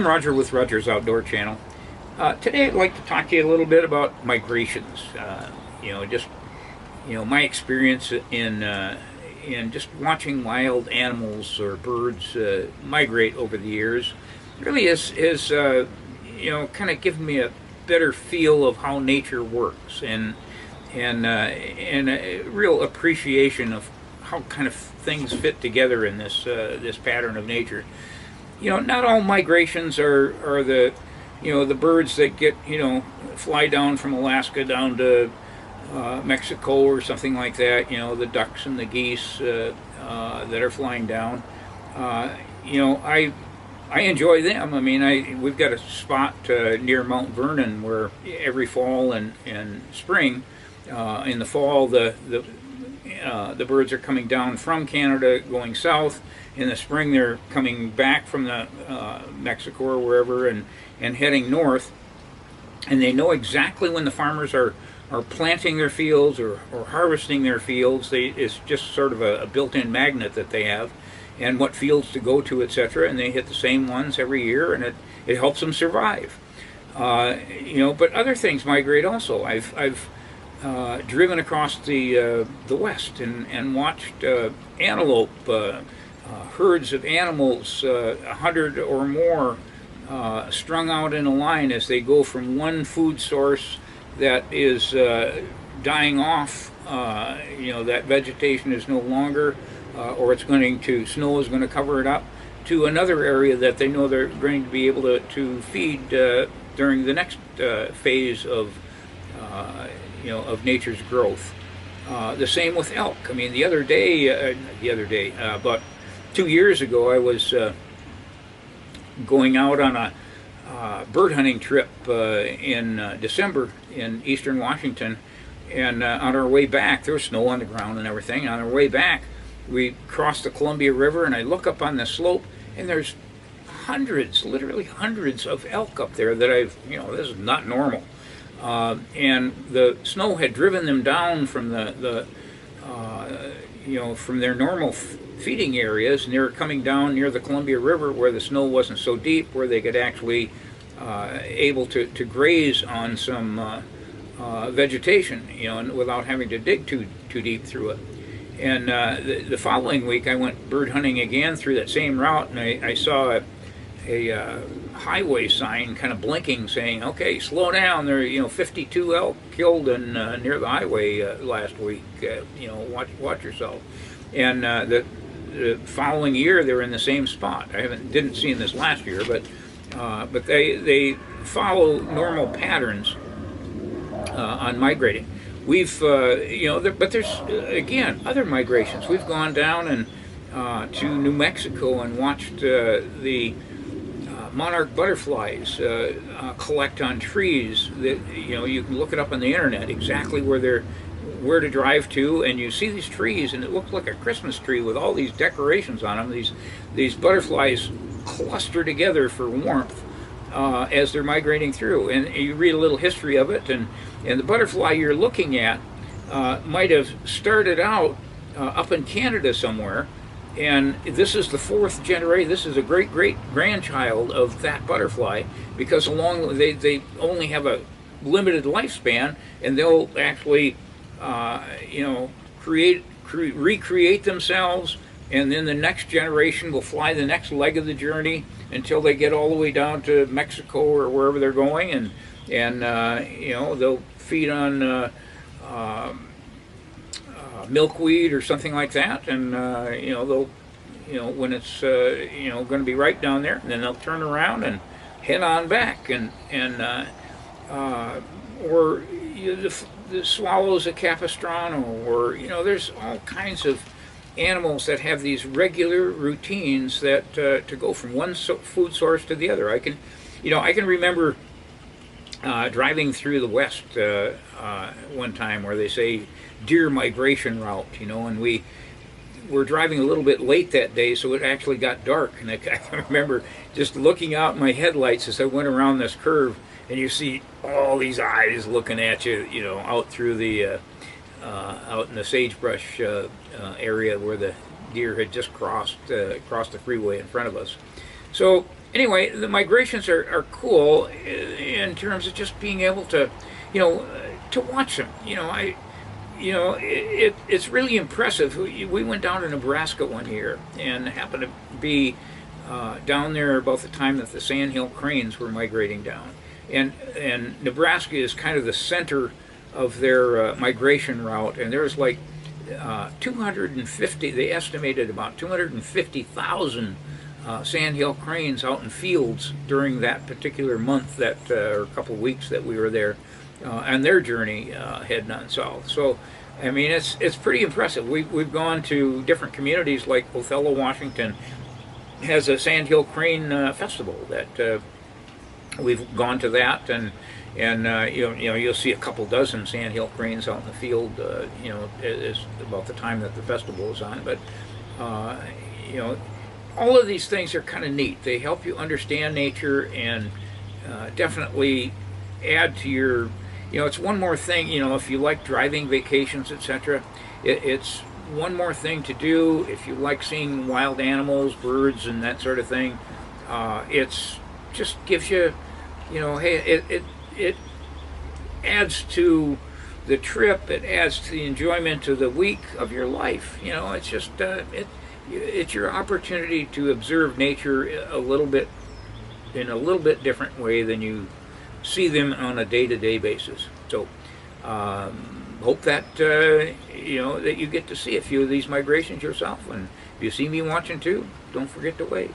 I'm Roger with Rogers Outdoor Channel. Today I'd like to talk to you a little bit about migrations. My experience in just watching wild animals or birds migrate over the years really is kind of given me a better feel of how nature works and a real appreciation of how kind of things fit together in this pattern of nature. Not all migrations are the birds that get, fly down from Alaska down to Mexico or something like that. The ducks and the geese that are flying down. I enjoy them. I mean, we've got a spot near Mount Vernon where every fall and spring, in the fall, the birds are coming down from Canada going south. In the spring, they're coming back from the Mexico or wherever and heading north. And they know exactly when the farmers are planting their fields or harvesting their fields. It's just sort of a built-in magnet that they have, and what fields to go to, etc. And they hit the same ones every year, and it helps them survive. But other things migrate also. I've driven across the west and watched antelope. Herds of animals, 100 or more, strung out in a line as they go from one food source that is dying off. That vegetation is no longer, or snow is going to cover it up, to another area that they know they're going to be able to feed during the next phase of nature's growth. The same with elk. I mean, but 2 years ago, I was going out on a bird hunting trip in December in eastern Washington, and on our way back, there was snow on the ground and everything. On our way back, we crossed the Columbia River, and I look up on the slope, and there's hundreds, literally hundreds of elk up there that this is not normal. And the snow had driven them down from from their normal feeding areas, and they were coming down near the Columbia River where the snow wasn't so deep, where they could actually able to graze on some vegetation, without having to dig too deep through it. And the following week, I went bird hunting again through that same route, and I saw a highway sign kind of blinking, saying, "Okay, slow down. There are 52 elk killed near the highway last week. Watch yourself." And the following year, they were in the same spot. I didn't see them this last year, but they follow normal patterns on migrating. We've but there's again other migrations. We've gone down to New Mexico and watched the monarch butterflies collect on trees. That you can look it up on the internet exactly where to drive to, and you see these trees, and it looks like a Christmas tree with all these decorations on them. These butterflies cluster together for warmth as they're migrating through, and you read a little history of it, and the butterfly you're looking at might have started out up in Canada somewhere, and this is the fourth generation. This is a great-great-grandchild of that butterfly, because they only have a limited lifespan, and they'll actually recreate themselves, and then the next generation will fly the next leg of the journey until they get all the way down to Mexico or wherever they're going, and they'll feed on milkweed or something like that, and they'll when it's going to be right down there, and then they'll turn around and head on back, or the swallows at Capistrano, or there's all kinds of animals that have these regular routines that to go from one food source to the other. I can remember driving through the west one time where they say deer migration route, and we were driving a little bit late that day, so it actually got dark, and I remember just looking out my headlights as I went around this curve, and you see all these eyes looking at you, out through the out in the sagebrush area where the deer had just crossed the freeway in front of us. So anyway, the migrations are cool in terms of just being able to, to watch them. It's really impressive. We went down to Nebraska one year and happened to be down there about the time that the sandhill cranes were migrating down. And Nebraska is kind of the center of their migration route, and there's like 250, they estimated about 250,000 sandhill cranes out in fields during that particular month, or a couple of weeks that we were there, on their journey heading on south. So, I mean, it's pretty impressive. We've gone to different communities, like Othello, Washington, has a sandhill crane festival that we've gone to that, and you'll see a couple dozen sandhill cranes out in the field. Is about the time that the festival is on. But all of these things are kind of neat. They help you understand nature and definitely add to your. It's one more thing. If you like driving vacations, etc., it's one more thing to do. If you like seeing wild animals, birds, and that sort of thing, it's just gives you, hey, it adds to the trip. It adds to the enjoyment of the week of your life. It's just it's your opportunity to observe nature a little bit in a little bit different way than you see them on a day-to-day basis. So hope that that you get to see a few of these migrations yourself, and if you see me watching too, don't forget to wave.